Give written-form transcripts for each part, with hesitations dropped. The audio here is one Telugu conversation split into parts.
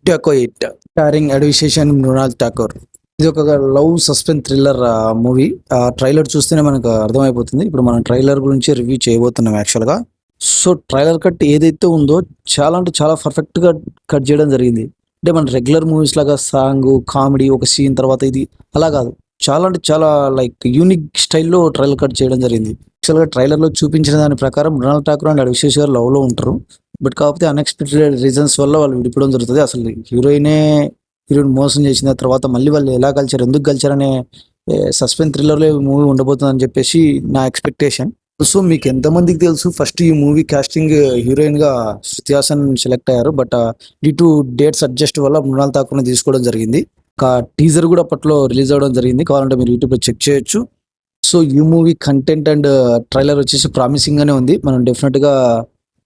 డెకోయిట్ స్టారింగ్ అడ్విశేషన్ మృణాల్ ఠాకూర్. ఇది ఒక love suspense thriller movie. Trailer చూస్తేనే మనకు అర్థమైపోతుంది. ఇప్పుడు మనం ట్రైలర్ గురించి రివ్యూ చేయబోతున్నాం యాక్చువల్గా. సో ట్రైలర్ కట్ ఏదైతే ఉందో చాలా అంటే చాలా పర్ఫెక్ట్ గా కట్ చేయడం జరిగింది. అంటే మన రెగ్యులర్ మూవీస్ లాగా సాంగ్ కామెడీ ఒక సీన్ తర్వాత ఇది అలా కాదు. చాలా అంటే చాలా లైక్ యూనిక్ స్టైల్లో ట్రైలర్ కట్ చేయడం జరిగింది. యాక్చువల్గా ట్రైలర్ లో చూపించిన దాని ప్రకారం మృణాల్ ఠాకూర్ అండ్ అభిషేక్ గారు లవ్ లో ఉంటారు. బట్ కాకపోతే అన్ఎక్స్పెక్టెడ్ రీజన్స్ వల్ల వాళ్ళు విడిపోవడం జరుగుతుంది. అసలు హీరోయిన్ మోసం చేసిన తర్వాత మళ్ళీ వాళ్ళు ఎలా కలిచారు, ఎందుకు కలిచారు అనే సస్పెన్స్ థ్రిల్లర్ లో మూవీ ఉండబోతుంది అని చెప్పేసి నా ఎక్స్పెక్టేషన్. సో మీకు ఎంతమందికి తెలుసు, ఫస్ట్ ఈ మూవీ కాస్టింగ్ హీరోయిన్ గా శృతి హాసన్ సెలెక్ట్ అయ్యారు. But due to dates adjust వల్ల మృణాల్ ఠాకూర్ ని తీసుకోవడం జరిగింది. ఒక టీజర్ కూడా అప్పట్లో రిలీజ్ అవ్వడం జరిగింది. కావాలంటే మీరు యూట్యూబ్ లో చెక్ చేయొచ్చు. సో ఈ మూవీ కంటెంట్ అండ్ ట్రైలర్ వచ్చేసి ప్రామిసింగ్ గానే ఉంది. మనం డెఫినెట్ గా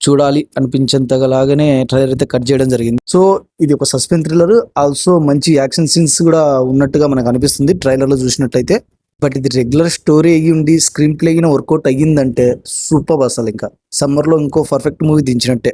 చూడాలి అనిపించేంతలాగానే ట్రైలర్ అయితే కట్ చేయడం జరిగింది. సో ఇది ఒక సస్పెన్స్ థ్రిల్లర్, ఆల్సో మంచి యాక్షన్ సీన్స్ కూడా ఉన్నట్టుగా మనకు అనిపిస్తుంది ట్రైలర్ లో చూసినట్టయితే. బట్ ఇది రెగ్యులర్ స్టోరీ అయ్యి ఉండి స్క్రీన్ ప్లే వర్కౌట్ అయ్యిందంటే సూపర్. అసలు ఇంకా సమ్మర్ లో ఇంకో పర్ఫెక్ట్ మూవీ దించినట్టే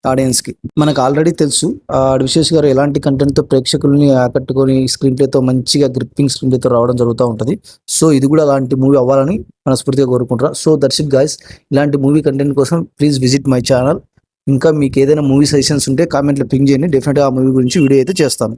ఆడియన్స్ కి. మనకు ఆల్రెడీ తెలుసు అభిషేక్ గారు ఎలాంటి కంటెంట్ తో ప్రేక్షకుల్ని ఆకట్టుకొని స్క్రీన్ ప్లే తో మంచిగా గ్రిప్పింగ్ స్క్రీన్ ప్లే తో రావడం జరుగుతూ ఉంటది. సో ఇది కూడా అలాంటి మూవీ అవ్వాలని మనస్ఫూర్తిగా కోరుకుంటారా. So that's it guys. ఇలాంటి మూవీ కంటెంట్ కోసం ప్లీజ్ విజిట్ మై ఛానల్. ఇంకా మీకు ఏదైనా మూవీ సజెషన్స్ ఉంటే కామెంట్లో పింగ్ చేయండి. డెఫినెట్గా ఆ మూవీ గురించి వీడియో అయితే చేస్తాను.